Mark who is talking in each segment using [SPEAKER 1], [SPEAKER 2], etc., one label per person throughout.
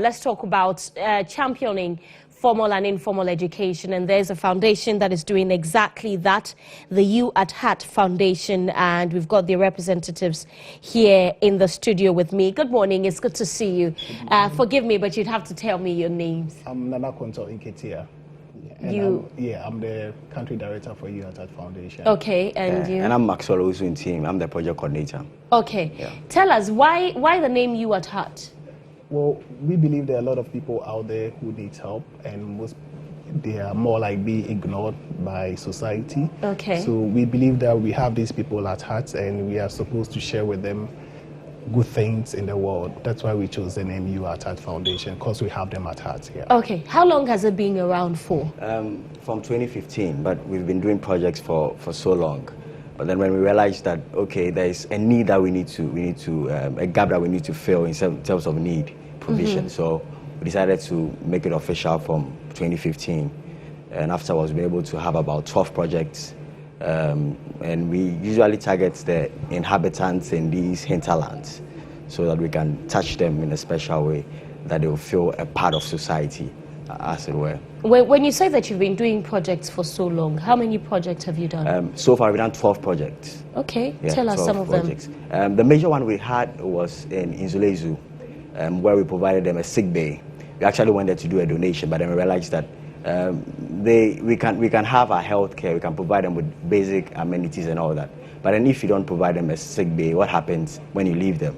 [SPEAKER 1] Let's talk about championing formal and informal education, and there's a foundation that is doing exactly that, the You at Heart Foundation, and we've got the representatives here in the studio with me. Good morning, it's good to see you. Forgive me, but you'd have to tell me your names.
[SPEAKER 2] I'm Nana Konto Inketia. I'm the country director for You at Heart Foundation.
[SPEAKER 1] Okay, and you?
[SPEAKER 3] And I'm Maxwell Usun team. I'm the project coordinator.
[SPEAKER 1] Okay, tell us why the name You at Heart?
[SPEAKER 2] Well, we believe there are a lot of people out there who need help, and they are more like being ignored by society.
[SPEAKER 1] Okay.
[SPEAKER 2] So we believe that we have these people at heart, and we are supposed to share with them good things in the world. That's why we chose the name You at Heart Foundation, because we have them at heart here.
[SPEAKER 1] Okay. How long has it been around for?
[SPEAKER 3] From 2015, but we've been doing projects for so long. But then when we realized that, okay, there is a need that we need to a gap that we need to fill in terms of need provision. So we decided to make it official from 2015. And afterwards, we were able to have about 12 projects. And we usually target the inhabitants in these hinterlands so that we can touch them in a special way, that they will feel a part of society, as it were.
[SPEAKER 1] When you say that you've been doing projects for so long, how many projects have you done?
[SPEAKER 3] So far, we've done 12 projects.
[SPEAKER 1] Okay, tell us some of
[SPEAKER 3] projects. The major one we had was in Inzulezu, where we provided them a sick bay. We actually went there to do a donation, but then we realized that we can have our health care, we can provide them with basic amenities and all that. But then if you don't provide them a sick bay, what happens when you leave them?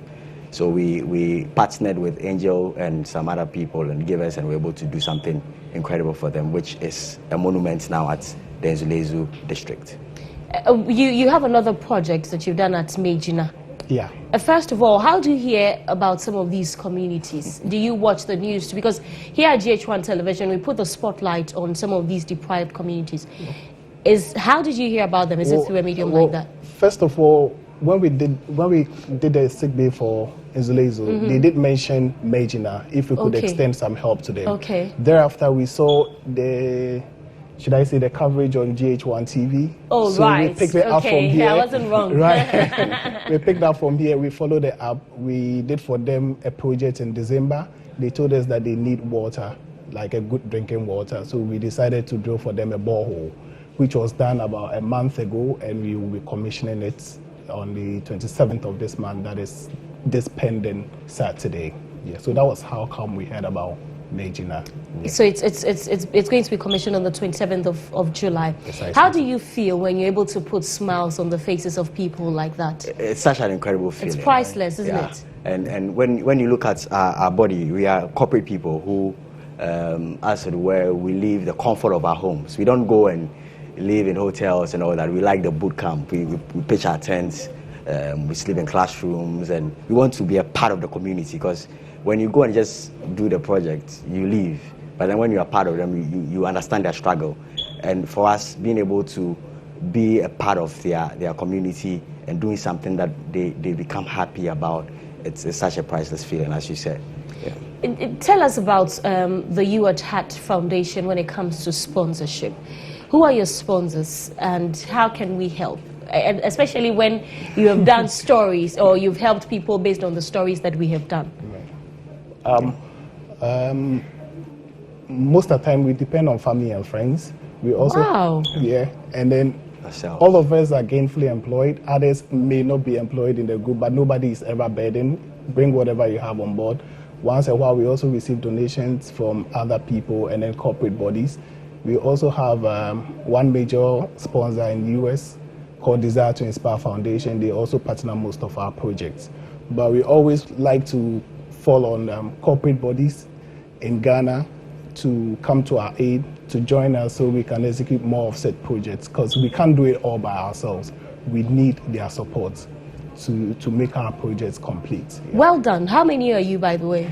[SPEAKER 3] So we partnered with Angel and some other people and givers, and we're able to do something incredible for them, which is a monument now at the Nzulezu district.
[SPEAKER 1] You have another project that you've done at Mergina.
[SPEAKER 2] Yeah.
[SPEAKER 1] First of all, how do you hear about some of these communities? Do you watch the news? Because here at GHone television, we put the spotlight on some of these deprived communities. How did you hear about them? Is it through a medium like that?
[SPEAKER 2] First of all, when we did the sick bay for Inzulezu, they did mention Mergina, if we could extend some help to them.
[SPEAKER 1] Okay.
[SPEAKER 2] Thereafter, we saw the coverage on GHone TV.
[SPEAKER 1] Oh,
[SPEAKER 2] so
[SPEAKER 1] right.
[SPEAKER 2] We picked it up from here.
[SPEAKER 1] Yeah, I wasn't wrong.
[SPEAKER 2] Right. We picked up from here. We followed it up. We did for them a project in December. They told us that they need water, like a good drinking water. So we decided to drill for them a borehole, which was done about a month ago, and we will be commissioning it on the 27th of this month. That is this pending Saturday. Yeah. So that was how come we heard about Mergina. Yeah.
[SPEAKER 1] So it's going to be commissioned on the 27th of July.
[SPEAKER 2] Precisely.
[SPEAKER 1] How do you feel when you're able to put smiles on the faces of people like that?
[SPEAKER 3] It's such an incredible feeling.
[SPEAKER 1] It's priceless, isn't it?
[SPEAKER 3] And when you look at our body, we are corporate people who, as it were, we leave the comfort of our homes. We don't go and live in hotels and all that. We like the boot camp. We pitch our tents. We sleep in classrooms, and we want to be a part of the community, because when you go and just do the project, you leave. But then when you are part of them, you understand their struggle. And for us, being able to be a part of their community and doing something that they become happy about, it's such a priceless feeling, as you said. Yeah.
[SPEAKER 1] Tell us about the You at Heart Foundation when it comes to sponsorship. Who are your sponsors, and how can we help? And especially when you have done stories, or you've helped people based on the stories that we have done.
[SPEAKER 2] Most of the time we depend on family and friends. We also, and then all of us are gainfully employed. Others may not be employed in the group, but nobody is ever burdened. Bring whatever you have on board. Once in a while, we also receive donations from other people and then corporate bodies. We also have one major sponsor in the US called Desire to Inspire Foundation. They also partner most of our projects. But we always like to fall on corporate bodies in Ghana to come to our aid, to join us so we can execute more of said projects, because we can't do it all by ourselves. We need their support to make our projects complete. Yeah.
[SPEAKER 1] Well done. How many are you, by the way?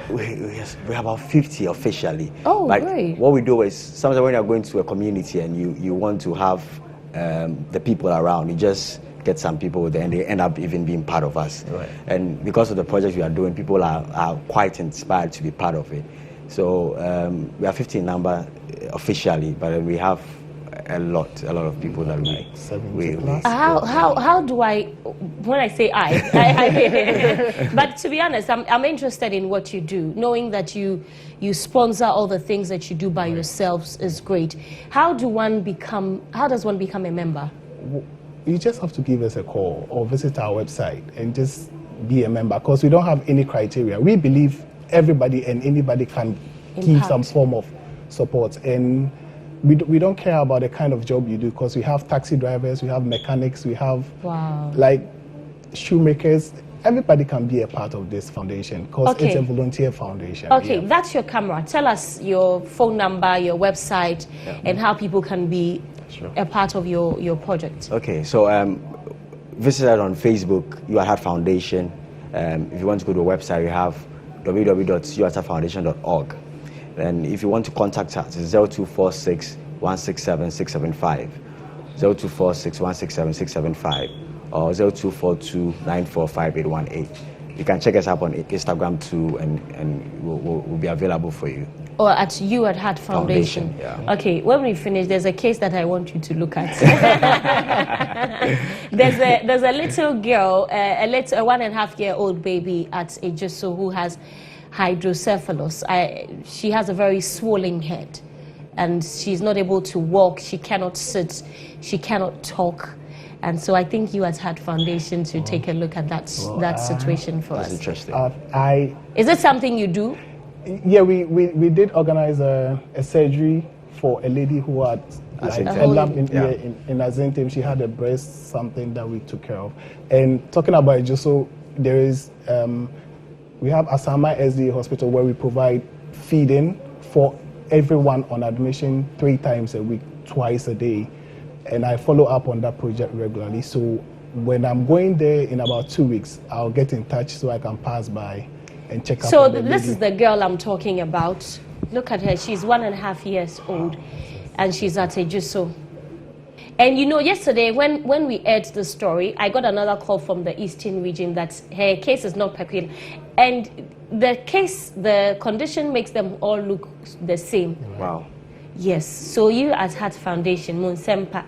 [SPEAKER 3] We have about 50 officially.
[SPEAKER 1] Oh,
[SPEAKER 3] but
[SPEAKER 1] great.
[SPEAKER 3] What we do is, sometimes when you're going to a community and you want to have the people around, you just get some people there and they end up even being part of us.
[SPEAKER 2] Right.
[SPEAKER 3] And because of the projects we are doing, people are quite inspired to be part of it. So we are 50 in number officially, but we have a lot of people that we
[SPEAKER 2] 70 plus.
[SPEAKER 1] How do I, when I say I but to be honest, I'm interested in what you do. Knowing that you sponsor all the things that you do by yourselves is great. How does one become a member?
[SPEAKER 2] You just have to give us a call or visit our website and just be a member, because we don't have any criteria. We believe everybody and anybody can give some form of support, and we don't care about the kind of job you do, because we have taxi drivers, we have mechanics, we have like shoemakers. Everybody can be a part of this foundation, because it's a volunteer foundation.
[SPEAKER 1] Okay, that's your camera. Tell us your phone number, your website, and how people can be a part of your project.
[SPEAKER 3] Okay, so visit us on Facebook, You At Heart Foundation. If you want to go to the website, we have www.youatheartfoundation.org. And if you want to contact us, it's 0246 167 675, 0246 167 675, or 0242 945 818. You can check us up on Instagram too, and we'll be available for you.
[SPEAKER 1] Or at You At Heart Foundation. Okay, when we finish, there's a case that I want you to look at. there's a little girl, a 1.5-year-old baby at Ejiso who has hydrocephalus. She has a very swollen head, and she's not able to walk. She cannot sit. She cannot talk. And so I think You At Heart Foundation should take a look at that situation for us.
[SPEAKER 3] That's interesting.
[SPEAKER 1] Is it something you do?
[SPEAKER 2] Yeah, we did organize a surgery for a lady who had a lump in Azentem. She had a breast, something that we took care of. And talking about Ejiso, there is we have Asama SDA Hospital, where we provide feeding for everyone on admission 3 times a week, twice a day. And I follow up on that project regularly. So when I'm going there in about 2 weeks, I'll get in touch so I can pass by and check out.
[SPEAKER 1] So this is the girl I'm talking about. Look at her. She's 1.5 years old, and she's at Ejiso. And you know, yesterday when we aired the story, I got another call from the Eastern region that her case is not peculiar, and the condition makes them all look the same.
[SPEAKER 3] Wow.
[SPEAKER 1] Yes. So You At Heart Foundation, Monsempa.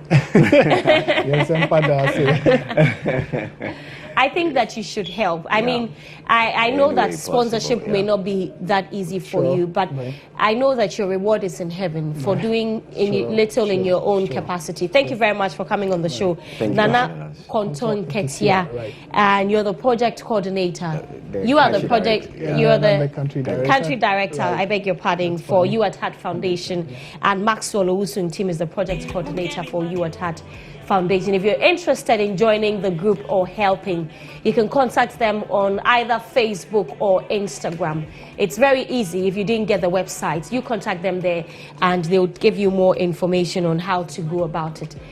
[SPEAKER 1] I think that you should help. I mean, I know that sponsorship may not be that easy for you, but I know that your reward is in heaven for doing little in your own capacity. Thank you very much for coming on the show. Nana Konton Ketia, and you're the project coordinator. You are the project, you're the country director, I beg your pardon, for You At Heart Foundation, and Maxwell Owusun team is the project coordinator for You At Heart Foundation. If you're interested in joining the group or helping, you can contact them on either Facebook or Instagram. It's very easy. If you didn't get the website, you contact them there and they'll give you more information on how to go about it.